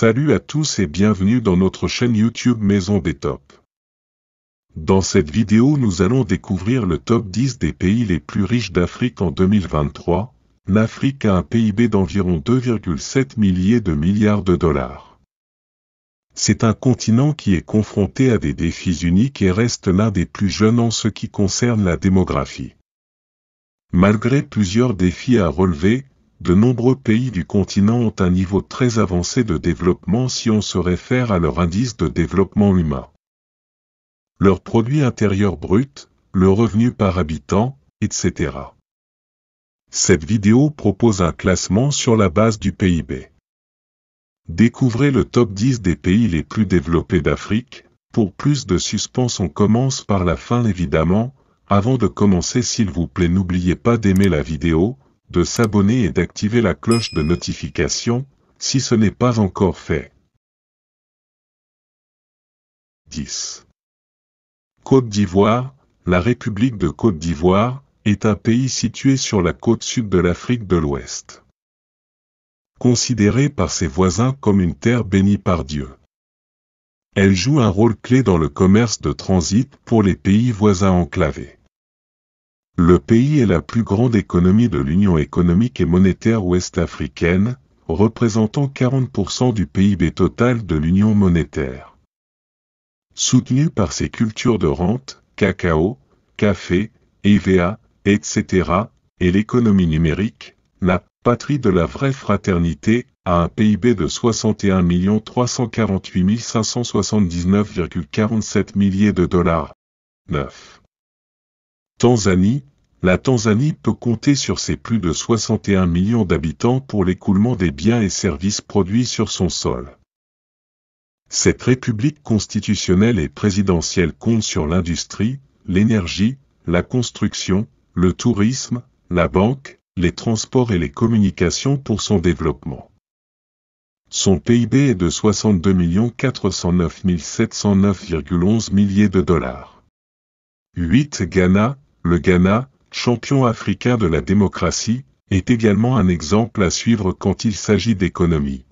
Salut à tous et bienvenue dans notre chaîne YouTube Maison des Tops. Dans cette vidéo nous allons découvrir le top 10 des pays les plus riches d'Afrique en 2023. L'Afrique a un PIB d'environ 2,7 milliards de dollars. C'est un continent qui est confronté à des défis uniques et reste l'un des plus jeunes en ce qui concerne la démographie. Malgré plusieurs défis à relever, de nombreux pays du continent ont un niveau très avancé de développement si on se réfère à leur indice de développement humain. Leur produit intérieur brut, le revenu par habitant, etc. Cette vidéo propose un classement sur la base du PIB. Découvrez le top 10 des pays les plus développés d'Afrique. Pour plus de suspense, on commence par la fin évidemment. Avant de commencer, s'il vous plaît, n'oubliez pas d'aimer la vidéo, de s'abonner et d'activer la cloche de notification, si ce n'est pas encore fait. 10. Côte d'Ivoire. La République de Côte d'Ivoire est un pays situé sur la côte sud de l'Afrique de l'Ouest. Considérée par ses voisins comme une terre bénie par Dieu. Elle joue un rôle clé dans le commerce de transit pour les pays voisins enclavés. Le pays est la plus grande économie de l'Union économique et monétaire ouest-africaine, représentant 40% du PIB total de l'Union monétaire. Soutenu par ses cultures de rente, cacao, café, EVA, etc., et l'économie numérique, la patrie de la vraie fraternité a un PIB de 61 348 579,47 milliers de dollars. 9. Tanzanie. La Tanzanie peut compter sur ses plus de 61 millions d'habitants pour l'écoulement des biens et services produits sur son sol. Cette république constitutionnelle et présidentielle compte sur l'industrie, l'énergie, la construction, le tourisme, la banque, les transports et les communications pour son développement. Son PIB est de 62 409 709,11 milliers de dollars. 8. Ghana. Le Ghana, champion africain de la démocratie, est également un exemple à suivre quand il s'agit d'économie.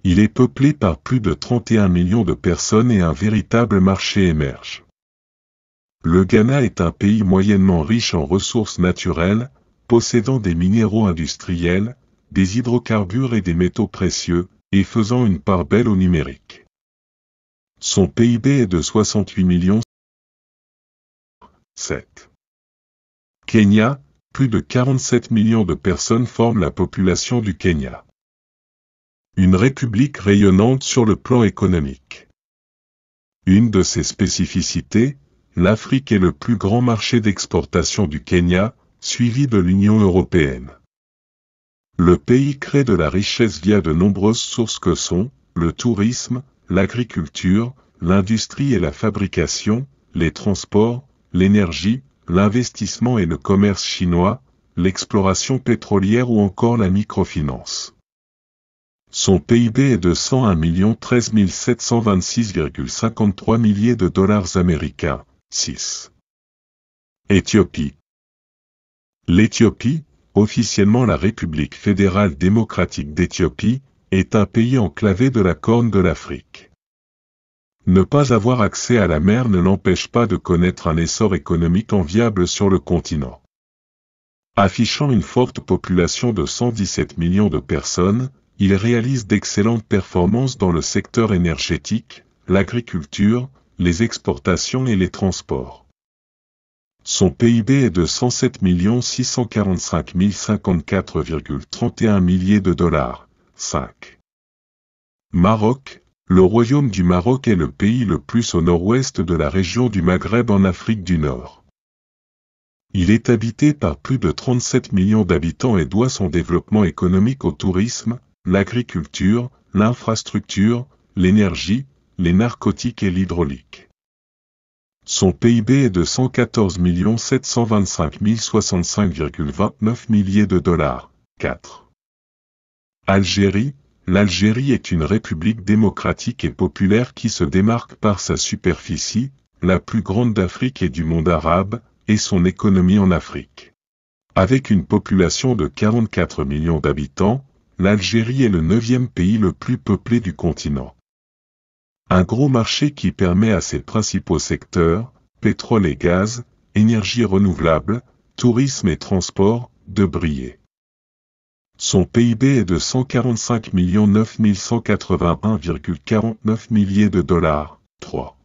Il est peuplé par plus de 31 millions de personnes et un véritable marché émerge. Le Ghana est un pays moyennement riche en ressources naturelles, possédant des minéraux industriels, des hydrocarbures et des métaux précieux, et faisant une part belle au numérique. Son PIB est de 68 millions. 7. Kenya, plus de 47 millions de personnes forment la population du Kenya. Une république rayonnante sur le plan économique. Une de ses spécificités, l'Afrique est le plus grand marché d'exportation du Kenya, suivi de l'Union européenne. Le pays crée de la richesse via de nombreuses sources que sont le tourisme, l'agriculture, l'industrie et la fabrication, les transports, l'énergie, l'investissement et le commerce chinois, l'exploration pétrolière ou encore la microfinance. Son PIB est de 101 13 726,53 milliers de dollars américains. 6. Éthiopie. L'Éthiopie, officiellement la République fédérale démocratique d'Éthiopie, est un pays enclavé de la Corne de l'Afrique. Ne pas avoir accès à la mer ne l'empêche pas de connaître un essor économique enviable sur le continent. Affichant une forte population de 117 millions de personnes, il réalise d'excellentes performances dans le secteur énergétique, l'agriculture, les exportations et les transports. Son PIB est de 107 645 054,31 milliers de dollars. 5. Maroc. Le Royaume du Maroc est le pays le plus au nord-ouest de la région du Maghreb en Afrique du Nord. Il est habité par plus de 37 millions d'habitants et doit son développement économique au tourisme, l'agriculture, l'infrastructure, l'énergie, les narcotiques et l'hydraulique. Son PIB est de 114 725 065,29 milliers de dollars. 4. Algérie. L'Algérie est une république démocratique et populaire qui se démarque par sa superficie, la plus grande d'Afrique et du monde arabe, et son économie en Afrique. Avec une population de 44 millions d'habitants, l'Algérie est le 9e pays le plus peuplé du continent. Un gros marché qui permet à ses principaux secteurs, pétrole et gaz, énergie renouvelable, tourisme et transport, de briller. Son PIB est de 145 9 181,49 milliers de dollars. 3.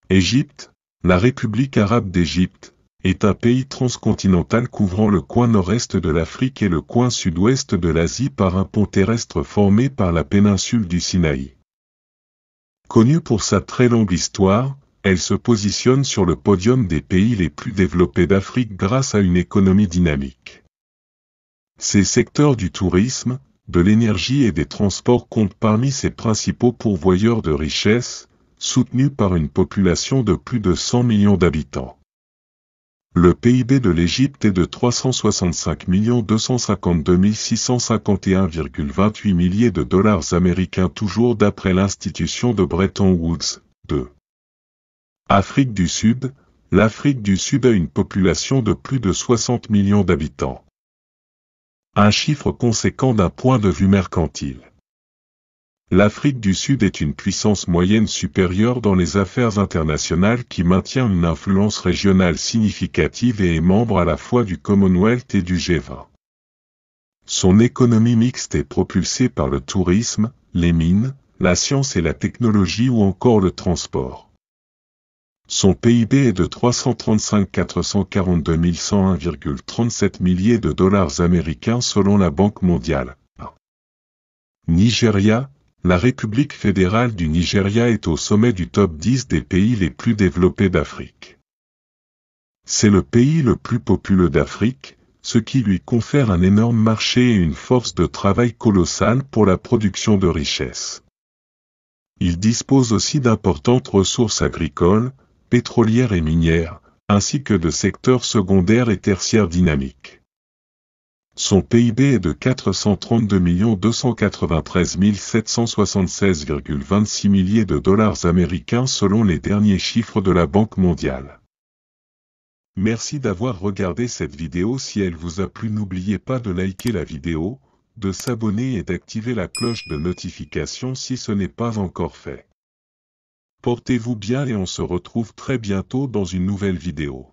Égypte, la République arabe d'Égypte, est un pays transcontinental couvrant le coin nord-est de l'Afrique et le coin sud-ouest de l'Asie par un pont terrestre formé par la péninsule du Sinaï. Connue pour sa très longue histoire, elle se positionne sur le podium des pays les plus développés d'Afrique grâce à une économie dynamique. Ces secteurs du tourisme, de l'énergie et des transports comptent parmi ses principaux pourvoyeurs de richesses, soutenus par une population de plus de 100 millions d'habitants. Le PIB de l'Égypte est de 365 252 651,28 milliers de dollars américains toujours d'après l'institution de Bretton Woods. 2. Afrique du Sud, l'Afrique du Sud a une population de plus de 60 millions d'habitants. Un chiffre conséquent d'un point de vue mercantile. L'Afrique du Sud est une puissance moyenne supérieure dans les affaires internationales qui maintient une influence régionale significative et est membre à la fois du Commonwealth et du G20. Son économie mixte est propulsée par le tourisme, les mines, la science et la technologie ou encore le transport. Son PIB est de 335 442 101,37 milliers de dollars américains selon la Banque mondiale. Nigeria, la République fédérale du Nigeria est au sommet du top 10 des pays les plus développés d'Afrique. C'est le pays le plus populeux d'Afrique, ce qui lui confère un énorme marché et une force de travail colossale pour la production de richesses. Il dispose aussi d'importantes ressources agricoles, pétrolières et minières, ainsi que de secteurs secondaires et tertiaires dynamiques. Son PIB est de 432 293 776,26 milliers de dollars américains selon les derniers chiffres de la Banque mondiale. Merci d'avoir regardé cette vidéo. Si elle vous a plu, n'oubliez pas de liker la vidéo, de s'abonner et d'activer la cloche de notification si ce n'est pas encore fait. Portez-vous bien et on se retrouve très bientôt dans une nouvelle vidéo.